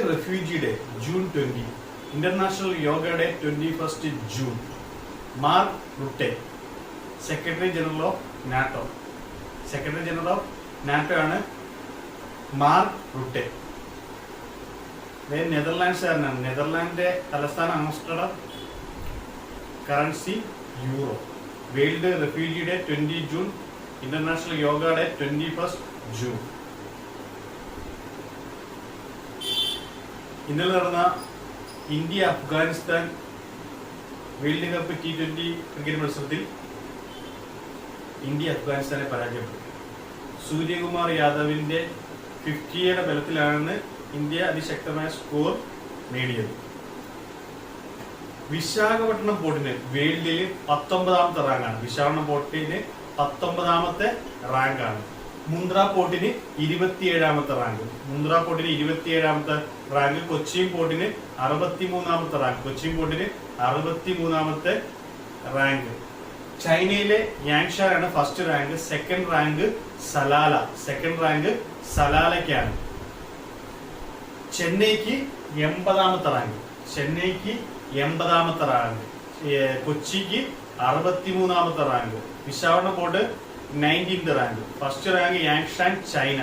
Refugee Day, June 20. International Yoga Day, 21st June. Mark Rutte, Secretary General of NATO. Secretary General of NATO ആണ് Mark Rutte. Netherlands ആണ്. നെതർലാൻഡിന്റെ തലസ്ഥാനം Amsterdam. Currency euro. World Refugee Day 20 June. International Yoga Day 21st June. ഇന്നലെ നടന്ന India Afghanistan World Cup T20 cricket മത്സരത്തിൽ India അഫ്ഗാനിസ്ഥാനെ പരാജയപ്പെട്ടു. സൂര്യകുമാർ യാദവിന്റെ 50യുടെ ബലത്തിലാണ് ഇന്ത്യ അതിശക്തമായ സ്കോർ നേടിയത്. വിശാഖപട്ടണം പോർട്ടിന് വേൾഡിൽ 19ാമത്തെ റാങ്കാണ്. വിശാഖപട്ടണം പോർട്ടിന് 19ാമത്തെ റാങ്കാണ്. മുന്ദ്ര പോർട്ടിന് 27ാമത്തെ റാങ്ക്. മുന്ദ്ര പോർട്ടിന് 27ാമത്തെ റാങ്ക്. കൊച്ചിൻ പോർട്ടിന് 63ാമത്തെ റാങ്ക്. കൊച്ചിൻ പോർട്ടിന് 63ാമത്തെ റാങ്ക്. ചൈനയിലെ യാങ്ഷാനാണ് first rank. Second rank Salalah. Second rank സലാലയ്ക്കാണ്. ചെന്നൈക്ക് 80ാമത്തെ റാങ്ക്. ചെന്നൈക്ക് 80ാമത്തെ റാങ്ക്. കൊച്ചിക്ക് 63ാമത്തെ rank. Visakhapatnam port 19th rank. First rank Yangshan China.